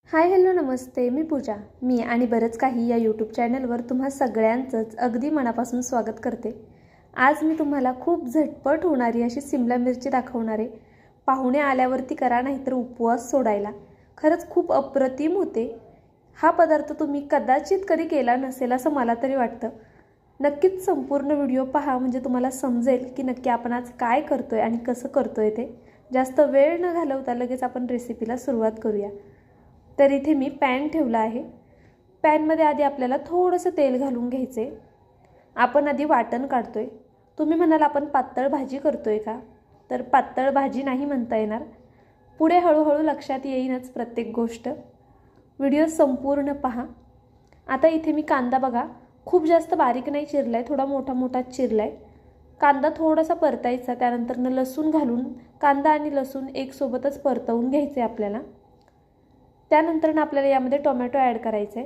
Hi hello नमस्ते. मी पूजा. मी आणि बरंच काही या यूट्यूब चॅनलवर तुम्हा सगळ्यांचंच अगदी मनापासून स्वागत करते. आज मी तुम्हाला खूप झटपट होणारी अशी सिमला मिरची दाखवणार आहे. पाहुणे आल्यावरती करा, नाहीतर उपवास सोडायला. खरंच खूप अप्रतिम होते. हा पदार्थ तुम्ही कदाचित कधी केला नसेल असं मला तरी वाटतं. नक्कीच संपूर्ण व्हिडिओ पहा, म्हणजे तुम्हाला समजेल की नक्की आपण आज काय करतोय आणि कसं करतोय ते. जास्त वेळ न घालवता लगेच आपण रेसिपीला सुरुवात करूया. तर इथे मी पॅन ठेवला आहे. पॅनमध्ये आधी आपल्याला थोडंसं तेल घालून घ्यायचे. आपण आधी वाटण काढतोय. तुम्ही म्हणाल आपण पातळ भाजी करतोय का? तर पातळ भाजी नाही म्हणता येणार. पुढे हळूहळू लक्षात येईनच प्रत्येक गोष्ट. व्हिडिओ संपूर्ण पहा. आता इथे मी कांदा बघा, खूप जास्त बारीक नाही चिरलाय, थोडा मोठा मोठाच चिरलाय. कांदा थोडासा परतायचा, त्यानंतर लसूण घालून कांदा आणि लसूण एक सोबतच परतवून घ्यायचे आपल्याला. त्यानंतर आपल्याला यामध्ये टोमॅटो ॲड करायचे.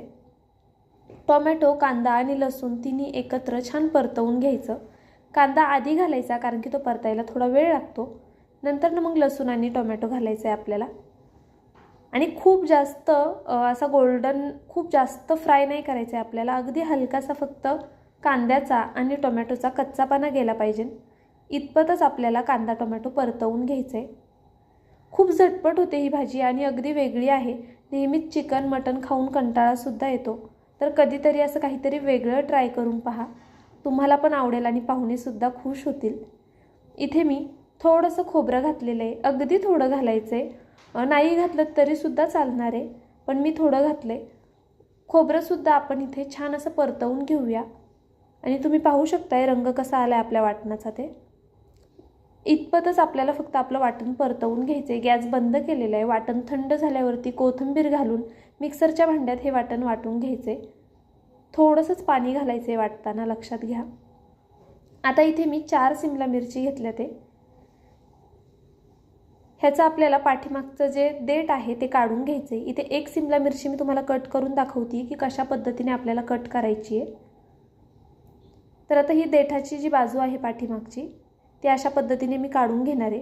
टोमॅटो, कांदा आणि लसूण तिन्ही एकत्र छान परतवून घ्यायचं. कांदा आधी घालायचा कारण की तो परतायला थोडा वेळ लागतो. नंतर मग लसूण आणि टोमॅटो घालायचं आहे आपल्याला. आणि खूप जास्त असा गोल्डन खूप जास्त फ्राय नाही करायचं आहे आपल्याला. अगदी हलकासा फक्त कांद्याचा आणि टोमॅटोचा कच्चापणा गेला पाहिजे इतपतच आपल्याला कांदा टोमॅटो परतवून घ्यायचं आहे. खूप झटपट होते ही भाजी आणि अगदी वेगळी आहे. नेहमीच चिकन मटण खाऊन कंटाळासुद्धा येतो, तर कधीतरी असं काहीतरी वेगळं ट्राय करून पहा. तुम्हाला पण आवडेल आणि पाहुणेसुद्धा खुश होतील. इथे मी थोडंसं खोबरं घातलेलं आहे. अगदी थोडं घालायचं आहे. नाही घातलं तरीसुद्धा चालणार आहे, पण मी थोडं घातलं आहे. खोबरंसुद्धा आपण इथे छान असं परतवून घेऊया. आणि तुम्ही पाहू शकताय रंग कसा आला आहे आपल्या वाटणाचा. ते इतपतच आपल्याला फक्त आपलं वाटण परतवून घ्यायचे. गॅस बंद केलेला आहे. वाटण थंड झाल्यावरती कोथिंबीर घालून मिक्सरच्या भांड्यात हे वाटण वाटून घ्यायचे. थोडंसंच पाणी घालायचे वाटताना, लक्षात घ्या. आता इथे मी 4 सिमला मिरची घेतल्या. ते ह्याचं आपल्याला पाठीमागचं जे देठ आहे ते काढून घ्यायचे. इथे 1 सिमला मिरची मी तुम्हाला कट करून दाखवते की कशा पद्धतीने आपल्याला कट करायची आहे. तर आता ही देठाची जी बाजू आहे पाठीमागची, ती अशा पद्धतीने मी काढून घेणार आहे.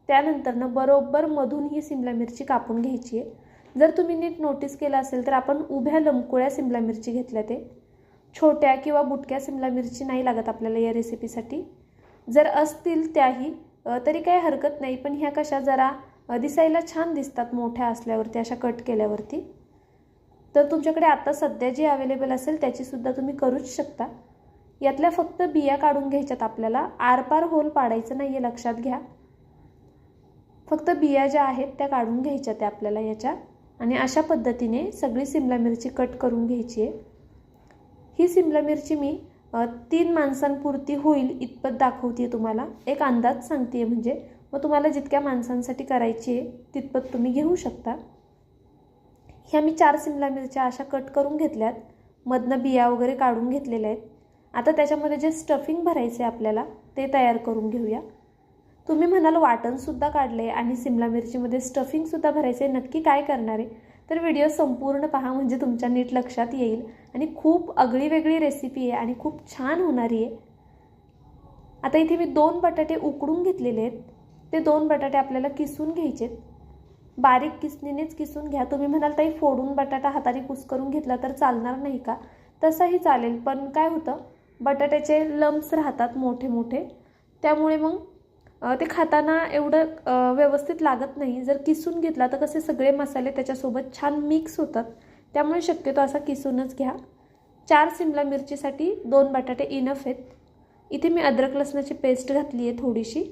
त्यानंतर बरोबर मधून ही सिमला मिरची कापून घ्यायची आहे. जर तुम्ही नीट नोटीस केलं असेल तर आपण उभ्या लंबकोळ्या सिमला मिरची घेतल्या. ते छोट्या किंवा बुटक्या सिमला मिरची नाही लागत आपल्याला या रेसिपीसाठी. जर असतील त्याही तरी काही हरकत नाही, पण ह्या कशा जरा दिसायला छान दिसतात मोठ्या असल्यावरती, अशा कट केल्यावरती. तर तुमच्याकडे आता सध्या जी अवेलेबल असेल त्याचीसुद्धा तुम्ही करूच शकता. यातल्या फक्त बिया काढून घ्यायच्यात आपल्याला. आरपार होल पाडायचं नाही आहे, लक्षात घ्या. फक्त बिया ज्या आहेत त्या काढून घ्यायच्या त्या आपल्याला याच्या. आणि अशा पद्धतीने सगळी सिमला मिरची कट करून घ्यायची आहे. ही सिमला मिरची मी 3 माणसांपुरती होईल इतपत दाखवते तुम्हाला. एक अंदाज सांगते म्हणजे, मग तुम्हाला जितक्या माणसांसाठी करायची आहे तितपत तुम्ही घेऊ शकता. ह्या मी 4 सिमला मिरच्या अशा कट करून घेतल्यात. मधनं बिया वगैरे काढून घेतलेल्या आहेत. आता त्याच्यामध्ये जे स्टफिंग भरायचे आपल्याला ते तयार करून घेऊया. तुम्ही म्हणाल वाटणसुद्धा काढलं आहे आणि सिमला मिरचीमध्ये स्टफिंगसुद्धा भरायचं आहे, नक्की काय करणार आहे? तर व्हिडिओ संपूर्ण पहा, म्हणजे तुमच्या नीट लक्षात येईल. आणि खूप आगळी वेगळी रेसिपी आहे आणि खूप छान होणारी आहे. आता इथे मी 2 बटाटे उकडून घेतलेले आहेत. ते 2 बटाटे आपल्याला किसून घ्यायचे. बारीक किसणीनेच किसून घ्या. तुम्ही म्हणाल ताई फोडून बटाटा हाताने कुस्करून घेतला तर चालणार नाही का? तसंही चालेल, पण काय होतं, बटाट्याचे लम्प्स राहतात मोठे मोठे, त्यामुळे मग ते खाताना एवढं व्यवस्थित लागत नाही. जर किसून घेतला तर कसे सगळे मसाले त्याच्यासोबत छान मिक्स होतात. त्यामुळे शक्यतो असा किसूनच घ्या. 4 सिमला मिरचीसाठी 2 बटाटे इनफ आहेत. इथे मी अद्रक लसणाची पेस्ट घातली आहे थोडीशी.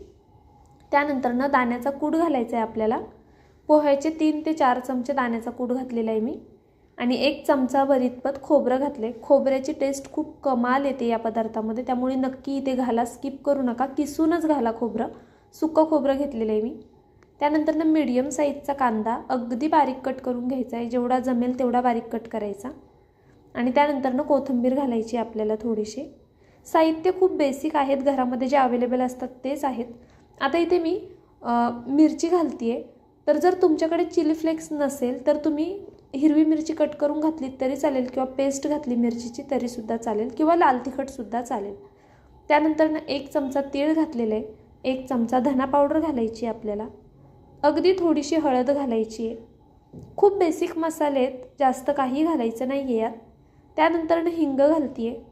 त्यानंतर दाण्याचा कूट घालायचा आहे आपल्याला. पोह्याचे 3 ते 4 चमचे दाण्याचा कूट घातलेला आहे मी. आणि 1 चमचाभर इतपत खोबरं घातले. खोबऱ्याची टेस्ट खूप कमाल येते या पदार्थामध्ये, त्यामुळे नक्की इथे घाला, स्किप करू नका. किसूनच घाला खोबरं. सुकं खोबरं घेतलेलं आहे मी. त्यानंतर मीडियम साईजचा कांदा अगदी बारीक कट करून घ्यायचा आहे. जेवढा जमेल तेवढा बारीक कट करायचा. आणि त्यानंतर कोथिंबीर घालायची आपल्याला थोडीशी. साहित्य खूप बेसिक आहेत, घरामध्ये जे अवेलेबल असतात तेच आहेत. आता इथे मी मिरची घालते आहे. तर जर तुमच्याकडे चिली फ्लेक्स नसेल तर तुम्ही हिरवी मिरची कट करून घातली तरी चालेल, किंवा पेस्ट घातली मिरचीची तरीसुद्धा चालेल, किंवा लाल तिखटसुद्धा चालेल. त्यानंतर 1 चमचा तीळ घातलेलं आहे. 1 चमचा धना पावडर घालायची आपल्याला. अगदी थोडीशी हळद घालायची आहे. खूप बेसिक मसाले आहेत, जास्त काही घालायचं नाही आहे यात. त्यानंतरनं हिंग घालते आहे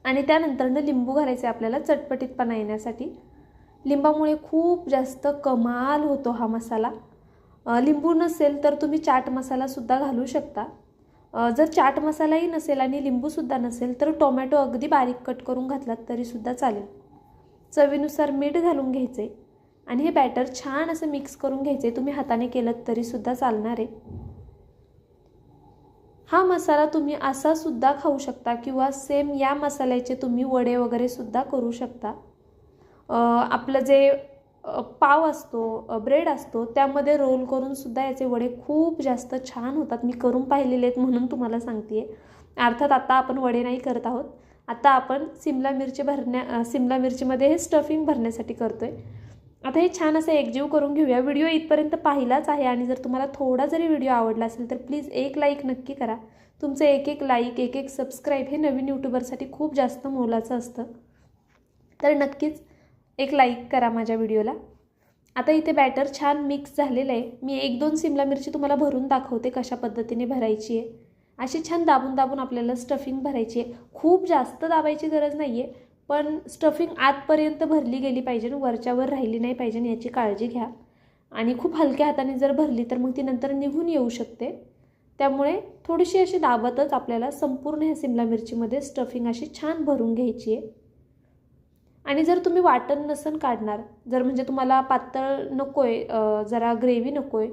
आणि त्यानंतरनं लिंबू घालायचं आहे आपल्याला चटपटीतपणा येण्यासाठी. लिंबामुळे खूप जास्त कमाल होतो हा मसाला. लिंबू नसेल तर तुम्ही चाट मसालासुद्धा घालू शकता. जर चाट मसालाही नसेल आणि लिंबूसुद्धा नसेल तर टोमॅटो अगदी बारीक कट करून घातलात तरीसुद्धा चालेल. चवीनुसार मीठ घालून घ्यायचे आणि हे बॅटर छान असं मिक्स करून घ्यायचे. तुम्ही हाताने केलं तरीसुद्धा चालणार आहे. हा मसाला तुम्ही असा सुद्धा खाऊ शकता किंवा सेम या मसाल्याचे तुम्ही वडे वगैरे सुद्धा करू शकता. आपलं जे पाव असतो, ब्रेड असतो, त्यामध्ये रोल करून सुद्धा याचे वडे खूप जास्त छान होतात. मी करून पाहिलेले आहेत म्हणून तुम्हाला सांगते आहे. अर्थात आता आपण वडे नाही करत आहोत, आता आपण सिमला मिरचीमध्ये हे स्टफिंग भरण्यासाठी करतो आहे. आता हे छान असं एकजीव करून घेऊया. व्हिडिओ इथपर्यंत पाहिलाच आहे आणि जर तुम्हाला थोडा जरी व्हिडिओ आवडला असेल तर प्लीज एक लाईक नक्की करा. तुमचं एक लाईक, एक सबस्क्राईब हे नवीन यूट्यूबरसाठी खूप जास्त मोलाचं असतं. तर नक्कीच एक लाईक करा माझ्या व्हिडिओला. आता इथे बॅटर छान मिक्स झालेलं आहे. मी 1-2 सिमला मिरची तुम्हाला भरून दाखवते कशा पद्धतीने भरायची आहे. अशी छान दाबून दाबून आपल्याला स्टफिंग भरायची आहे. खूप जास्त दाबायची गरज नाही आहे, पण स्टफिंग आतपर्यंत भरली गेली पाहिजे, वरच्यावर राहिली नाही पाहिजे याची काळजी घ्या. आणि खूप हलक्या हाताने जर भरली तर मग ती नंतर निघून येऊ शकते. त्यामुळे थोडीशी अशी दाबतच आपल्याला संपूर्ण ह्या सिमला मिरचीमध्ये स्टफिंग अशी छान भरून घ्यायची आहे. आणि जर तुम्ही वाटण नसन काढणार, जर म्हणजे तुम्हाला पातळ नको आहे, जरा ग्रेव्ही नको आहे,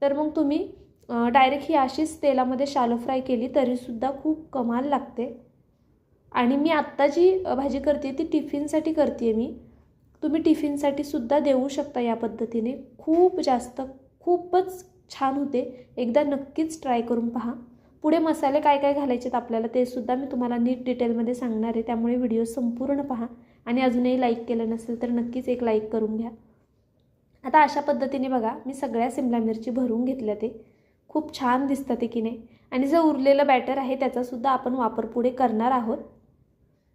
तर मग तुम्ही डायरेक्ट ही अशीच तेलामध्ये शालो फ्राय केली तरीसुद्धा खूप कमाल लागते. आणि मी आत्ता जी भाजी करते ती टिफिनसाठी करते मी. तुम्ही टिफिनसाठी सुद्धा देऊ शकता या पद्धतीने. खूपच छान होते. एकदा नक्कीच ट्राय करून पहा. पुढे मसाले काय काय घालायचे आहेत आपल्याला ते सुद्धा मी तुम्हाला नीट डिटेलमध्ये सांगणार आहे. त्यामुळे व्हिडिओ संपूर्ण पहा आणि अजूनही लाईक केलं नसेल तर नक्कीच एक लाईक करून घ्या. आता अशा पद्धतीने बघा मी सगळ्या सिमला मिरची भरून घेतल्या. ते खूप छान दिसतं ते की नाही. आणि जो उरलेलं बॅटर आहे त्याचासुद्धा आपण वापर पुढे करणार आहोत.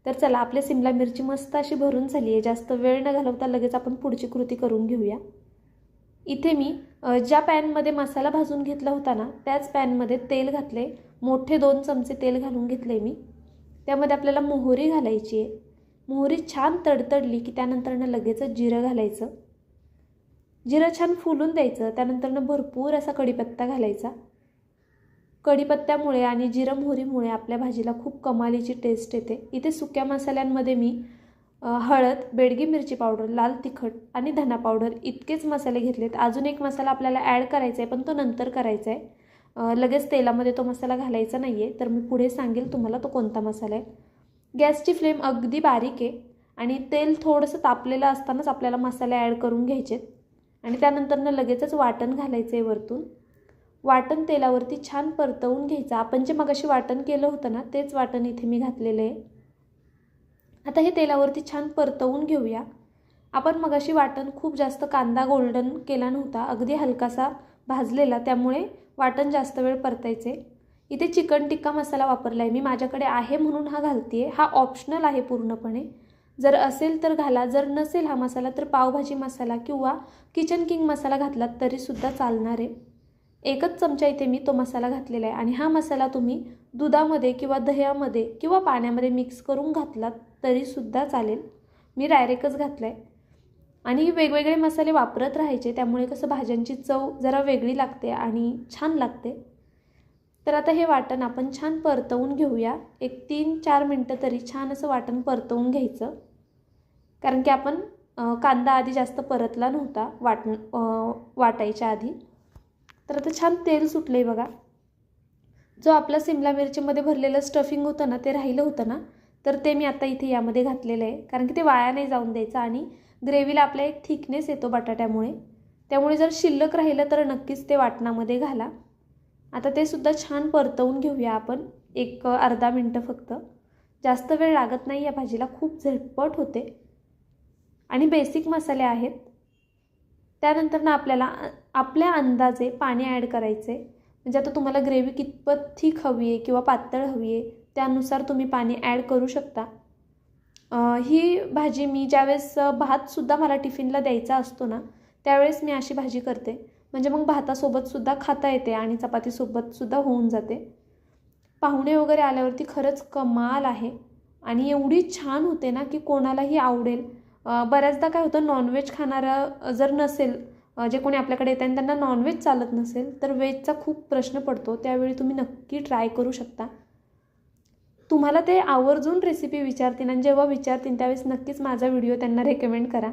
तर चला, आपली सिमला मिरची मस्त अशी भरून झाली आहे. जास्त वेळ न घालवता लगेच आपण पुढची कृती करून घेऊया. इथे मी ज्या पॅनमध्ये मसाला भाजून घेतला होता ना त्याच पॅनमध्ये तेल घातले. मोठे 2 चमचे तेल घालून घेतले मी. त्यामध्ये आपल्याला मोहरी घालायची आहे. मोहरी छान तडतडली की त्यानंतरनं लगेचच जिरं घालायचं. जिरं छान फुलून द्यायचं. त्यानंतरनं भरपूर असा कढीपत्ता घालायचा. कढीपत्त्यामुळे आणि जिरं मोहरीमुळे आपल्या भाजीला खूप कमालीची टेस्ट येते. इथे सुक्या मसाल्यांमध्ये मी हळद, बेडगी मिरची पावडर, लाल तिखट आणि धना पावडर इतकेच मसाले घेतलेत. अजून एक मसाला आपल्याला ॲड करायचा आहे पण तो नंतर करायचा आहे. लगेच तेलामध्ये तो मसाला घालायचा नाही आहे. तर मी पुढे सांगेल तुम्हाला तो कोणता मसाला आहे. गॅसची फ्लेम अगदी बारीक आहे आणि तेल थोडंसं तापलेलं असतानाच आपल्याला मसाले ॲड करून घ्यायचे आणि त्यानंतरनं लगेचच वाटण घालायचं आहे वरतून. वाटण तेलावरती छान परतवून घ्यायचं. आपण जे मगाशी वाटण केलं होतं ना तेच वाटण इथे मी घातलेलं आहे. आता हे तेलावरती छान परतवून घेऊया. आपण मगाशी वाटण खूप जास्त कांदा गोल्डन केला नव्हता, अगदी हलकासा भाजलेला, त्यामुळे वाटण जास्त वेळ परतायचे. इथे चिकन टिक्का मसाला वापरला आहे मी. माझ्याकडे आहे म्हणून हा घालते आहे. हा ऑप्शनल आहे पूर्णपणे. जर असेल तर घाला, जर नसेल हा मसाला तर पावभाजी मसाला किंवा किचन किंग मसाला घातलात तरीसुद्धा चालणार आहे. 1 चमचा इथे मी तो मसाला घातलेला आहे आणि हा मसाला तुम्ही दुधामध्ये किंवा दह्यामध्ये किंवा पाण्यामध्ये मिक्स करून घातलात तरीसुद्धा चालेल. मी डायरेक्टच घातला आहे. आणि वेगवेगळे मसाले वापरत राहायचे, त्यामुळे कसं भाज्यांची चव जरा वेगळी लागते आणि छान लागते. तर आता हे वाटण आपण छान परतवून घेऊया. 3-4 मिनटं तरी छान असं वाटण परतवून घ्यायचं. कारण की आपण कांदा आधी जास्त परतला नव्हता वाटायच्या आधी. तर आता छान तेल सुटलं आहे बघा. जो आपला सिमला मिरचीमध्ये भरलेलं स्टफिंग होतं ना ते राहिलं होतं ना, तर ते मी आता इथे यामध्ये घातलेलं आहे. कारण की ते वाया नाही जाऊन द्यायचं आणि ग्रेव्हीला आपला एक थिकनेस येतो बटाट्यामुळे. त्यामुळे जर शिल्लक राहिलं तर नक्कीच ते वाटणामध्ये घाला. आता ते सुद्धा छान परतवून घेऊया आपण. 1-अर्धा मिनटं फक्त. जास्त वेळ लागत नाही या भाजीला, खूप झटपट होते आणि बेसिक मसाले आहेत. त्यानंतर ना आपल्याला आपल्या अंदाजे पाणी ॲड करायचे. म्हणजे आता तुम्हाला ग्रेव्ही कितपत थिक हवी आहे किंवा पातळ हवी आहे त्यानुसार तुम्ही पाणी ॲड करू शकता. ही भाजी मी ज्यावेळेस भातसुद्धा मला टिफिनला द्यायचा असतो ना त्यावेळेस मी अशी भाजी करते. म्हणजे मग भातासोबतसुद्धा खाता येते आणि चपातीसोबतसुद्धा होऊन जाते. पाहुणे वगैरे आल्यावरती खरंच कमाल आहे आणि एवढी छान होते ना की कोणालाही आवडेल. बऱ्याचदा काय होतं, नॉनव्हेज खाणारा जर नसेल, जे कोणी आपल्याकडे येतं आणि त्यांना नॉनव्हेज चालत नसेल, तर व्हेजचा खूप प्रश्न पडतो. त्यावेळी तुम्ही नक्की ट्राय करू शकता. तुम्हाला ते आवर्जून रेसिपी विचारतील आणि जेव्हा विचारतील त्यावेळेस नक्कीच माझा व्हिडिओ त्यांना रेकमेंड करा.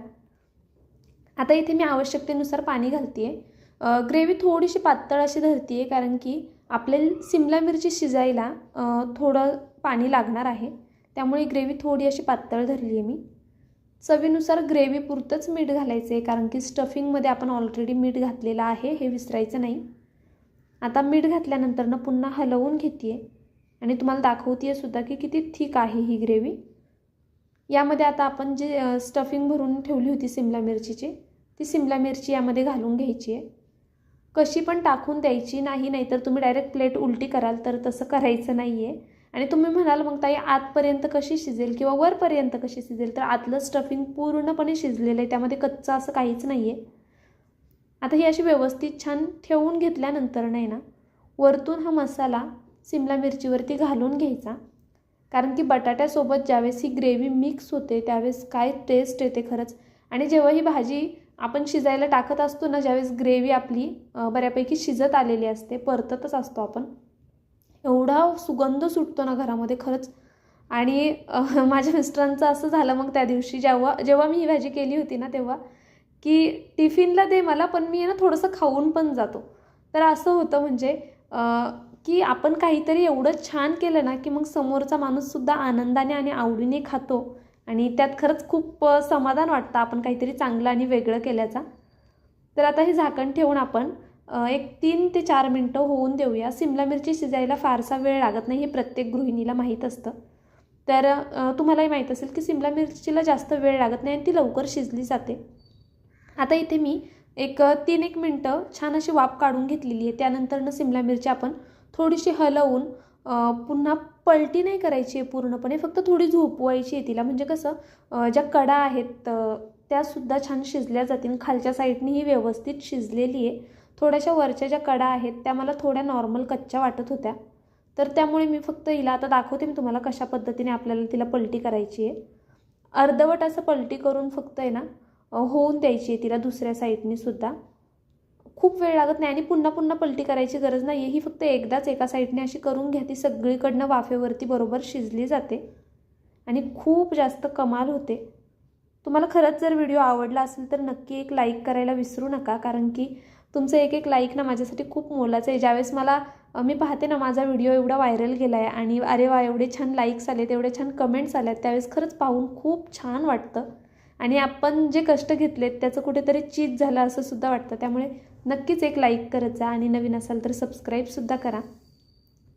आता इथे मी आवश्यकतेनुसार पाणी घालते आहे. ग्रेव्ही थोडीशी पातळ अशी धरते आहे, कारण की आपल्याला सिमला मिरची शिजायला थोडं पाणी लागणार आहे. त्यामुळे ग्रेव्ही थोडी अशी पातळ धरली आहे मी. चवीनुसार ग्रेव्ही पुरतंच मीठ घालायचं आहे, कारण की स्टफिंगमध्ये आपण ऑलरेडी मीठ घातलेलं आहे, हे विसरायचं नाही. आता मीठ घातल्यानंतर पुन्हा हलवून घेते आहे आणि तुम्हाला दाखवते सुद्धा की किती थिक आहे ही ग्रेव्ही. यामध्ये आता आपण जे स्टफिंग भरून ठेवली होती सिमला मिरचीची, ती सिमला मिरची यामध्ये घालून घ्यायची आहे. कशी पण टाकून द्यायची नाही, नाहीतर तुम्ही डायरेक्ट प्लेट उलटी कराल, तर तसं करायचं नाही आहे. आणि तुम्ही म्हणाल मग ताई आतपर्यंत कशी शिजेल किंवा वरपर्यंत कशी शिजेल, तर आतलं स्टफिंग पूर्णपणे शिजलेलं आहे, त्यामध्ये कच्चं असं काहीच नाही आहे. आता ही अशी व्यवस्थित छान ठेवून घेतल्यानंतर नाही ना, वरतून हा मसाला सिमला मिरचीवरती घालून घ्यायचा. कारण की बटाट्यासोबत ज्यावेळेस ही ग्रेव्ही मिक्स होते त्यावेळेस काय टेस्ट येते खरंच. आणि जेव्हा ही भाजी आपण शिजायला टाकत असतो ना, ज्यावेळेस ग्रेव्ही आपली बऱ्यापैकी शिजत आलेली असते, परततच असतो आपण, एवढा सुगंध सुटतो ना घरामध्ये खरंच. आणि माझ्या मिस्टरांचं असं झालं मग त्या दिवशी जेव्हा मी ही भाजी केली होती ना, तेव्हा की टिफिनला दे मला, पण मी ना थोडंसं खाऊन पण जातो. तर असं होतं म्हणजे की आपण काहीतरी एवढं छान केलं ना की मग समोरचा माणूससुद्धा आनंदाने आणि आवडीने खातो आणि त्यात खरंच खूप समाधान वाटतं आपण काहीतरी चांगलं आणि वेगळं केल्याचा. तर आता हे झाकण ठेवून आपण एक 3 ते 4 मिनटं होऊन देऊया. सिमला मिरची शिजायला फारसा वेळ लागत नाही, हे प्रत्येक गृहिणीला माहीत असतं. तर तुम्हालाही माहीत असेल की सिमला मिरचीला जास्त वेळ लागत नाही आणि ती लवकर शिजली जाते. आता इथे मी एक 3-1 मिनटं छान अशी वाफ काढून घेतलेली आहे. त्यानंतर सिमला मिरची आपण थोडीशी हलवून पुन्हा पलटी नाही करायची आहे पूर्णपणे, फक्त थोडी झोपवायची आहे तिला. म्हणजे कसं ज्या कडा आहेत त्यासुद्धा छान शिजल्या जातील. खालच्या साईडनी ही व्यवस्थित शिजलेली आहे. थोड्याशा वरच्या ज्या कडा आहेत त्या मला थोड्या नॉर्मल कच्च्या वाटत होत्या, तर त्यामुळे मी फक्त हिला आता दाखवते मी तुम्हाला कशा पद्धतीने आपल्याला तिला पलटी करायची आहे. अर्धवट असं पलटी करून फक्त आहे ना होऊन द्यायची आहे तिला दुसऱ्या साईडनी सुद्धा. खूप वेळ लागत नाही आणि पुन्हा पुन्हा पलटी करायची गरज नाही आहे. ही फक्त एकदाच एका साईडने अशी करून घ्या, ती सगळीकडनं वाफेवरती बरोबर शिजली जाते आणि खूप जास्त कमाल होते. तुम्हाला खरंच जर व्हिडिओ आवडला असेल तर नक्की एक लाईक करायला विसरू नका, कारण की तुमचं एक लाईक ना माझ्यासाठी खूप मोलाचं आहे. ज्यावेळेस मी पाहते ना माझा व्हिडिओ एवढा व्हायरल गेला आहे आणि अरे वा एवढे छान लाईक्स आलेत, एवढे छान कमेंट्स आल्यात, त्यावेळेस खरंच पाहून खूप छान वाटतं आणि आपण जे कष्ट घेतलेत त्याचं कुठेतरी चीज झालं असं सुद्धा वाटतं. त्यामुळे नक्कीच एक लाईक करत जा आणि नवीन असाल तर सबस्क्राईबसुद्धा करा.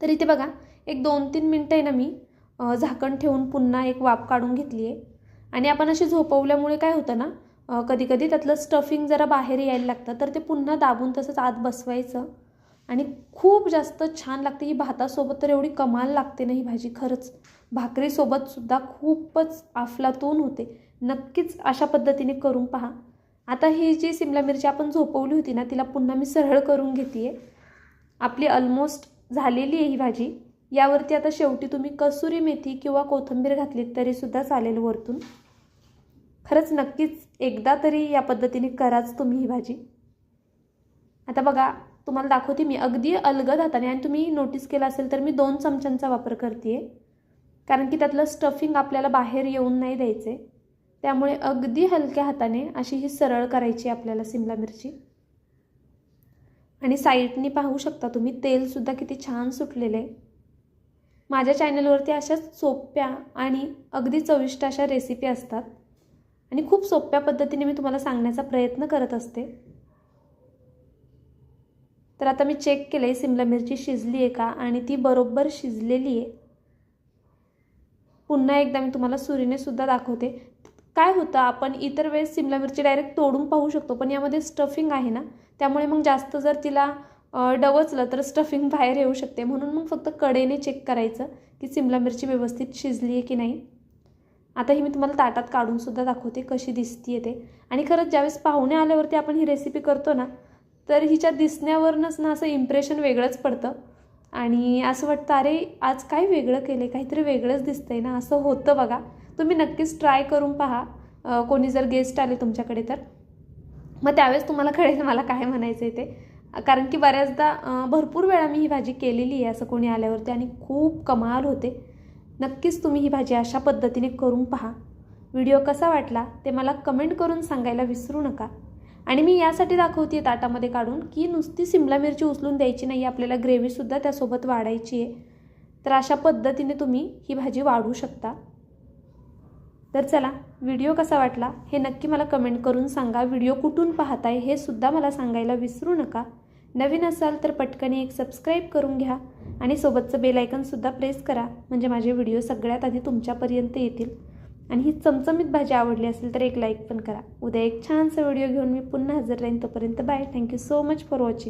तर इथे बघा एक 2-3 मिनटं आहे ना मी झाकण ठेवून पुन्हा एक वाफ काढून घेतली आहे. आणि आपण अशी झोपवल्यामुळे काय होतं ना, कधी कधी त्यातलं स्टफिंग जरा बाहेर यायला लागतं, तर ते पुन्हा दाबून तसंच आत बसवायचं आणि खूप जास्त छान लागते. ही भातासोबत तर एवढी कमाल लागते ना ही भाजी, खरंच भाकरीसोबतसुद्धा खूपच अफलातून होते. नक्कीच अशा पद्धतीने करून पहा. आता ही जी सिमला मिरची आपण झोपवली होती ना, तिला पुन्हा मी सरळ करून घेते आहे. आपली ऑलमोस्ट झालेली आहे ही भाजी. यावरती आता शेवटी तुम्ही कसुरी मेथी किंवा कोथिंबीर घातलीत तरीसुद्धा चालेल वरतून. खरंच नक्कीच एकदा तरी या पद्धतीने कराच तुम्ही ही भाजी. आता बघा तुम्हाला दाखवते मी अगदी अलगद हाताने, आणि तुम्ही नोटीस केलं असेल तर मी 2 चमच्यांचा वापर करते आहे, कारण की त्यातलं स्टफिंग आपल्याला बाहेर येऊन नाही द्यायचे. त्यामुळे अगदी हलक्या हाताने अशी ही सरळ करायची आपल्याला सिमला मिरची. आणि साईडनी पाहू शकता तुम्ही तेलसुद्धा किती छान सुटलेलं आहे. माझ्या चॅनलवरती अशाच सोप्या आणि अगदी चविष्ट अशा रेसिपी असतात आणि खूप सोप्या पद्धतीने मी तुम्हाला सांगण्याचा प्रयत्न करत असते. तर आता मी चेक केलं आहे सिमला मिरची शिजली आहे का, आणि ती बरोबर शिजलेली आहे. पुन्हा एकदा मी तुम्हाला सुरीने सुद्धा दाखवते. काय होतं, आपण इतर वेळेस सिमला मिरची डायरेक्ट तोडून पाहू शकतो, पण यामध्ये स्टफिंग आहे ना, त्यामुळे मग जास्त जर तिला डवचलं तर स्टफिंग बाहेर येऊ शकते. म्हणून मग फक्त कडेने चेक करायचं की सिमला मिरची व्यवस्थित शिजली आहे की नाही. आता ही मी तुम्हाला ताटात काढूनसुद्धा दाखवते कशी दिसते ते. आणि खरंच ज्यावेळेस पाहुणे आल्यावरती आपण ही रेसिपी करतो ना, तर हिच्या दिसण्यावरूनच ना असं इम्प्रेशन वेगळंच पडतं आणि असं वाटतं अरे आज काय वेगळं केलं आहे, काहीतरी वेगळंच दिसतंय ना, असं होतं बघा. तुम्ही नक्कीच ट्राय करून पहा कोणी जर गेस्ट आले तुमच्याकडे तर. मग त्यावेळेस तुम्हाला कळेल मला काय म्हणायचं आहे ते. कारण की बऱ्याचदा भरपूर वेळा मी ही भाजी केलेली आहे असं कोणी आल्यावरती आणि खूप कमाल होते. नक्कीच तुम्ही ही भाजी अशा पद्धतीने करून पहा. व्हिडिओ कसा वाटला ते मला कमेंट करून सांगायला विसरू नका. आणि मी यासाठी दाखवते ताटामध्ये काढून की नुसती सिमला मिरची उचलून द्यायची नाही, आपल्याला ग्रेव्हीसुद्धा त्यासोबत वाढायची आहे. तर अशा पद्धतीने तुम्ही ही भाजी वाढू शकता. तर चला, व्हिडिओ कसा वाटला हे नक्की मला कमेंट करून सांगा. व्हिडिओ कुठून पाहताय हे सुद्धा मला सांगायला विसरू नका. नवीन असाल तर पटकन एक सबस्क्राईब करून घ्या आणि सोबतचं बेल आयकॉनसुद्धा प्रेस करा, म्हणजे माझे व्हिडिओ सगळ्यात आधी तुमच्यापर्यंत येतील. आणि ही चमचमीत भाजी आवडली असेल तर एक लाईक पण करा. उद्या एक छानसा व्हिडिओ घेऊन मी पुन्हा हजर राहीन. तोपर्यंत bye. Thank you so much for watching.